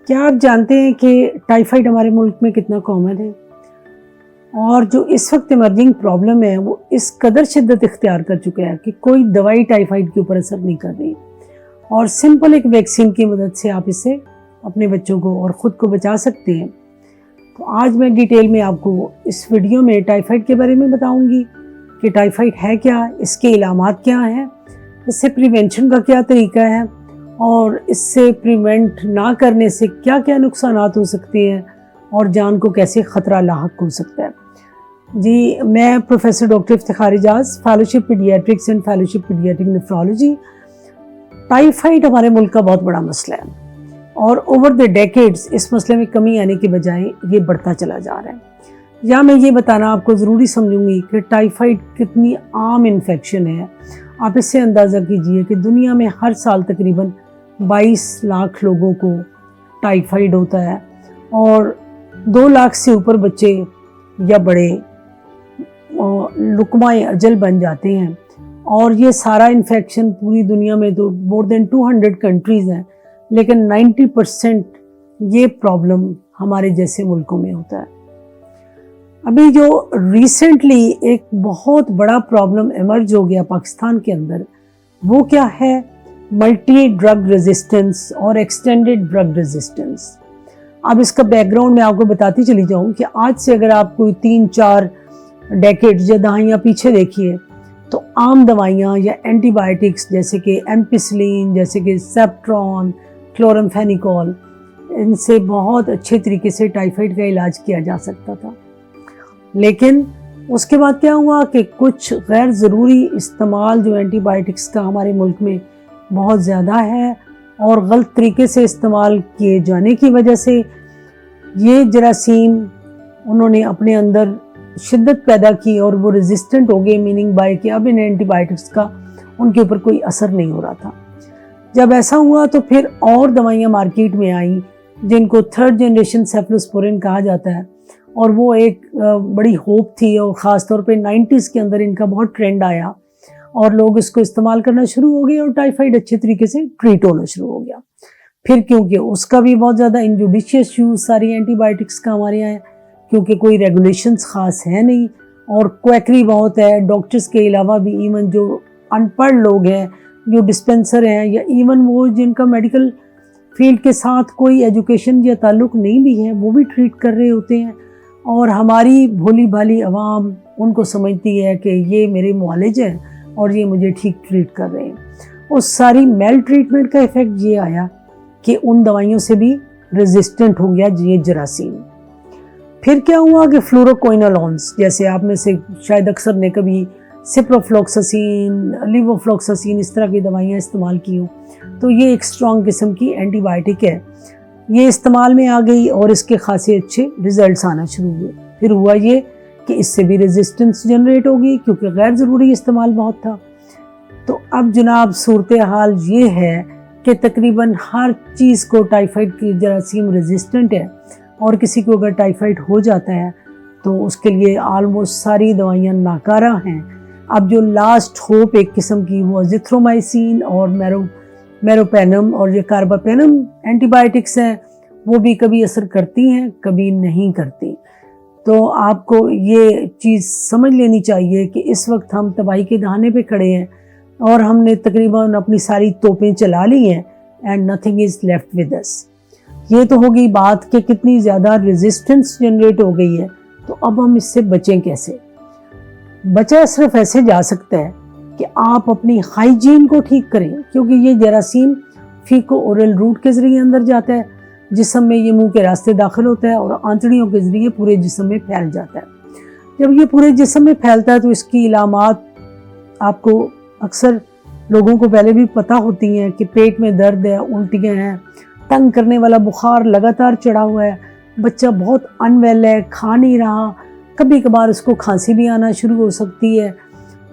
क्या आप जानते हैं कि टाइफाइड हमारे मुल्क में कितना कॉमन है और जो इस वक्त इमर्जिंग प्रॉब्लम है वो इस कदर शिद्दत इख्तियार कर चुका है कि कोई दवाई टाइफाइड के ऊपर असर नहीं कर रही और सिंपल एक वैक्सीन की मदद से आप इससे अपने बच्चों को और ख़ुद को बचा सकते हैं। तो आज मैं डिटेल में आपको इस वीडियो में टाइफाइड के बारे में बताऊंगी कि टाइफाइड है क्या, इसके इलामात क्या हैं, इससे प्रिवेंशन का क्या तरीका है और इससे प्रिवेंट ना करने से क्या क्या नुकसानात हो सकते हैं और जान को कैसे ख़तरा लाहक हो सकता है। जी, मैं professor doctor Iftikhar Ejaz, fellowship paediatrics and fellowship paediatric nephrology. Typhoid हमारे मुल्क का बहुत बड़ा मसला है और ओवर द डेकेड्स इस मसले में कमी आने के बजाय ये बढ़ता चला जा रहा है। या मैं ये बताना आपको ज़रूरी समझूंगी कि टाइफाइड कितनी आम इन्फेक्शन है। आप इससे अंदाज़ा कीजिए कि दुनिया में हर साल तकरीबन 22 लाख लोगों को टाइफाइड होता है और 2 लाख से ऊपर बच्चे या बड़े लुकमाए अजल बन जाते हैं। और ये सारा इन्फेक्शन पूरी दुनिया में तो मोर देन 200 कंट्रीज़ हैं, लेकिन 90% ये प्रॉब्लम हमारे जैसे मुल्कों में होता है। अभी जो रिसेंटली एक बहुत बड़ा प्रॉब्लम इमर्ज हो गया पाकिस्तान के अंदर, वो क्या है? मल्टी ड्रग रेजिस्टेंस और एक्सटेंडेड ड्रग रेजिस्टेंस। अब इसका बैकग्राउंड मैं आपको बताती चली जाऊं कि आज से अगर आप कोई 3-4 डेकेड्स या दहाइयाँ पीछे देखिए तो आम दवाइयाँ या एंटीबायोटिक्स जैसे कि एम्पिसिलिन, जैसे कि सेप्ट्रॉन, क्लोरामफेनिकोल, इनसे बहुत अच्छे तरीके से टाइफाइड का इलाज किया जा सकता था। लेकिन उसके बाद क्या हुआ कि कुछ गैर ज़रूरी इस्तेमाल जो एंटीबायोटिक्स का हमारे मुल्क में बहुत ज़्यादा है और गलत तरीके से इस्तेमाल किए जाने की वजह से ये जरासीम उन्होंने अपने अंदर शिद्दत पैदा की और वो रेजिस्टेंट हो गए, मीनिंग बाय कि अब इन एंटीबायोटिक्स का उनके ऊपर कोई असर नहीं हो रहा था। जब ऐसा हुआ तो फिर और दवाइयाँ मार्केट में आई जिनको 3rd जनरेशन सेफलोस्पोरिन कहा जाता है और वो एक बड़ी होप थी और ख़ास तौर पे 90s के अंदर इनका बहुत ट्रेंड आया और लोग इसको इस्तेमाल करना शुरू हो गए और टाइफाइड अच्छे तरीके से ट्रीट होना शुरू हो गया। फिर क्योंकि उसका भी बहुत ज़्यादा इनजुडिशियस यूज़ सारी एंटीबायोटिक्स का हमारे यहाँ है, क्योंकि कोई रेगुलेशंस ख़ास है नहीं और क्वैकरी बहुत है। डॉक्टर्स के अलावा भी इवन जो अनपढ़ लोग हैं, जो डिस्पेंसर हैं या इवन वो जिनका मेडिकल फील्ड के साथ कोई एजुकेशन या ताल्लुक़ नहीं भी है, वो भी ट्रीट कर रहे होते हैं। और हमारी भोली भाली आवाम उनको समझती है कि ये मेरे मुआलिज हैं और ये मुझे ठीक ट्रीट कर रहे हैं। उस सारी मेल ट्रीटमेंट का इफ़ेक्ट ये आया कि उन दवाइयों से भी रेजिस्टेंट हो गया ये जरासीम। फिर क्या हुआ कि फ्लोरोक्विनोलोन्स, जैसे आप में से शायद अक्सर ने कभी सिप्रोफ्लॉक्सासिन, लिवोफ्लॉक्सासिन इस तरह की दवाइयाँ इस्तेमाल की हो, तो ये एक स्ट्रॉन्ग किस्म की एंटीबायोटिक है। ये इस्तेमाल में आ गई और इसके खासे अच्छे रिजल्ट्स आना शुरू हुए। फिर हुआ ये कि इससे भी रेजिस्टेंस जनरेट होगी क्योंकि गैर ज़रूरी इस्तेमाल बहुत था। तो अब जनाब सूरत हाल ये है कि तकरीबन हर चीज़ को टाइफाइड की जरासीम रेजिस्टेंट है और किसी को अगर टाइफाइड हो जाता है तो उसके लिए आलमोस्ट सारी दवाइयाँ नाकारा हैं। अब जो लास्ट होप एक किस्म की वो एजिथ्रोमाइसिन और मेरोपेनम और ये कार्बापेनम एंटीबायोटिक्स हैं, वो भी कभी असर करती हैं कभी नहीं करती। तो आपको ये चीज़ समझ लेनी चाहिए कि इस वक्त हम तबाही के दहाने पे खड़े हैं और हमने तकरीबन अपनी सारी तोपें चला ली हैं and nothing is left with us. ये तो हो गई बात कि कितनी ज़्यादा रेजिस्टेंस जनरेट हो गई है। तो अब हम इससे बचें कैसे? बचा सिर्फ ऐसे जा सकता है कि आप अपनी हाइजीन को ठीक करें, क्योंकि ये जरासीम फीको ओरल रूट के ज़रिए अंदर जाता है, जिस्म में ये मुंह के रास्ते दाखिल होता है और आंतड़ियों के ज़रिए पूरे जिस्म में फैल जाता है। जब ये पूरे जिस्म में फैलता है तो इसकी इलामात आपको अक्सर लोगों को पहले भी पता होती हैं कि पेट में दर्द है, उल्टियाँ हैं, तंग करने वाला बुखार लगातार चढ़ा हुआ है, बच्चा बहुत अनवेल है, खा नहीं रहा, कभी कभार उसको खांसी भी आना शुरू हो सकती है।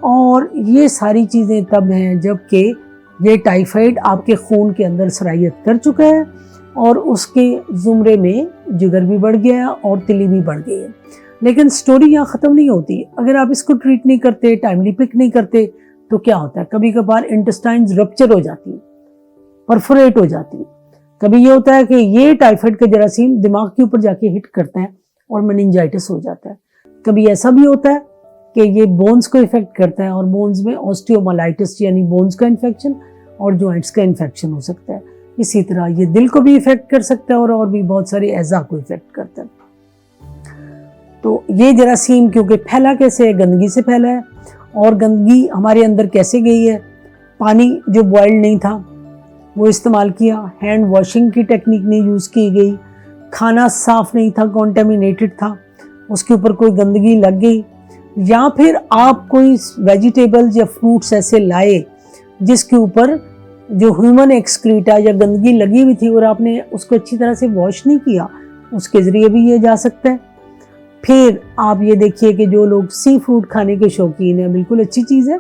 और ये सारी चीज़ें तब हैं जबकि ये टाइफाइड आपके खून के अंदर सरायत कर चुका है और उसके ज़ुमरे में जिगर भी बढ़ गया और तिली भी बढ़ गई है। लेकिन स्टोरी यहाँ ख़त्म नहीं होती। अगर आप इसको ट्रीट नहीं करते, टाइमली पिक नहीं करते, तो क्या होता है, कभी कभार इंटेस्टाइन्स रप्चर हो जाती है, परफोरेट हो जाती है। کبھی یہ ہوتا ہے کہ یہ ٹائیفائڈ کا جراثیم دماغ کے اوپر جا کے ہٹ کرتا ہے اور مننجائٹس ہو جاتا ہے. کبھی ایسا بھی ہوتا ہے کہ یہ بونز کو افیکٹ کرتا ہے اور بونز میں آسٹیومالائٹس یعنی بونز کا انفیکشن اور جوائنٹس کا انفیکشن ہو سکتا ہے. اسی طرح یہ دل کو بھی افیکٹ کر سکتا ہے اور بھی بہت سارے اعضاء کو افیکٹ کرتا ہے. تو یہ جراثیم کیونکہ پھیلا کیسے ہے؟ گندگی سے پھیلا ہے. اور گندگی ہمارے اندر کیسے گئی ہے؟ پانی جو بوائلڈ نہیں تھا وہ استعمال کیا، ہینڈ واشنگ کی ٹیکنیک نہیں یوز کی گئی، کھانا صاف نہیں تھا، کانٹامینیٹڈ تھا، اس کے اوپر کوئی گندگی لگ گئی، یا پھر آپ کوئی ویجیٹیبلز یا فروٹس ایسے لائے جس کے اوپر جو ہیومن ایکسکریٹا یا گندگی لگی ہوئی تھی اور آپ نے اس کو اچھی طرح سے واش نہیں کیا، اس کے ذریعے بھی یہ جا سکتا ہے. پھر آپ یہ دیکھیے کہ جو لوگ سی فوڈ کھانے کے شوقین ہیں، بالکل اچھی چیز ہے،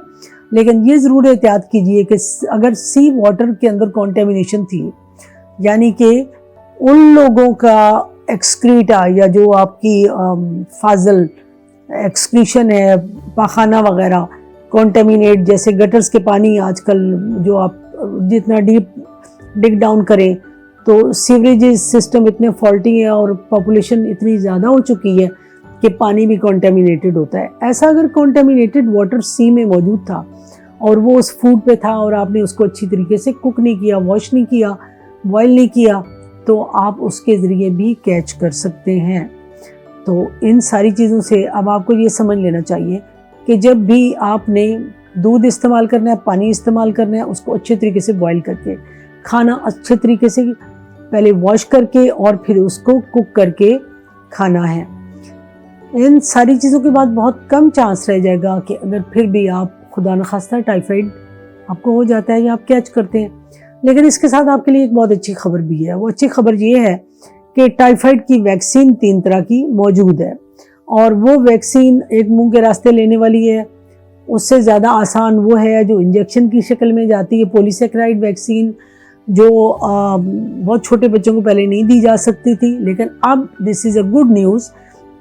لیکن یہ ضرور احتیاط کیجئے کہ اگر سی واٹر کے اندر کانٹامینیشن تھی، یعنی کہ ان لوگوں کا ایکسکریٹا یا جو آپ کی فاضل ایکسکریشن ہے، پاخانہ وغیرہ کانٹامینیٹ، جیسے گٹرز کے پانی آج کل جو آپ جتنا ڈیپ ڈگ ڈاؤن کریں تو سیوریج سسٹم اتنے فالٹی ہیں اور پاپولیشن اتنی زیادہ ہو چکی ہے کہ پانی بھی کانٹامینیٹڈ ہوتا ہے. ایسا اگر کانٹامینیٹڈ واٹر سی میں موجود تھا اور وہ اس فوڈ پہ تھا اور آپ نے اس کو اچھی طریقے سے کوک نہیں کیا، واش نہیں کیا، بوائل نہیں کیا، تو آپ اس کے ذریعے بھی کیچ کر سکتے ہیں. تو ان ساری چیزوں سے اب آپ کو یہ سمجھ لینا چاہیے کہ جب بھی آپ نے دودھ استعمال کرنا ہے، پانی استعمال کرنا ہے، اس کو اچھے طریقے سے بوائل کر کے، کھانا اچھے طریقے سے پہلے واش کر کے اور پھر اس کو کوک کر کے کھانا ہے. ان ساری چیزوں کے بعد بہت کم چانس رہ جائے گا کہ اگر پھر بھی آپ خدا نخواستہ ٹائیفائڈ آپ کو ہو جاتا ہے یا آپ کیچ کرتے ہیں. لیکن اس کے ساتھ آپ کے لیے ایک بہت اچھی خبر بھی ہے. وہ اچھی خبر یہ ہے کہ ٹائیفائڈ کی ویکسین 3 طرح کی موجود ہے، اور وہ ویکسین ایک منہ کے راستے لینے والی ہے. اس سے زیادہ آسان وہ ہے جو انجیکشن کی شکل میں جاتی ہے، پولی سیکرائڈ ویکسین، جو بہت چھوٹے بچوں کو پہلے نہیں دی جا سکتی تھی. لیکن اب دس از اے گڈ نیوز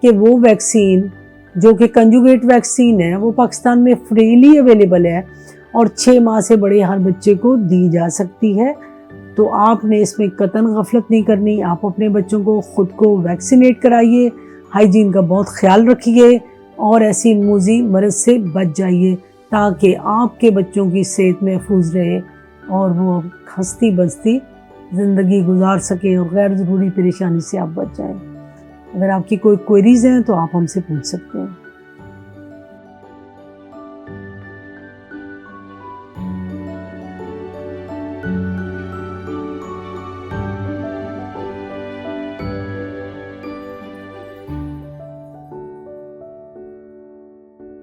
کہ وہ ویکسین جو کہ کنجوگیٹ ویکسین ہے وہ پاکستان میں فریلی اویلیبل ہے اور 6 ماہ سے بڑے ہر بچے کو دی جا سکتی ہے. تو آپ نے اس میں قطعاً غفلت نہیں کرنی. آپ اپنے بچوں کو خود کو ویکسینیٹ کرائیے، ہائیجین کا بہت خیال رکھیے اور ایسی موذی مرض سے بچ جائیے تاکہ آپ کے بچوں کی صحت محفوظ رہے اور وہ ہنستی بستی زندگی گزار سکیں اور غیر ضروری پریشانی سے آپ بچ جائیں. اگر آپ کی کوئی کوئریز ہیں تو آپ ہم سے پوچھ سکتے ہیں.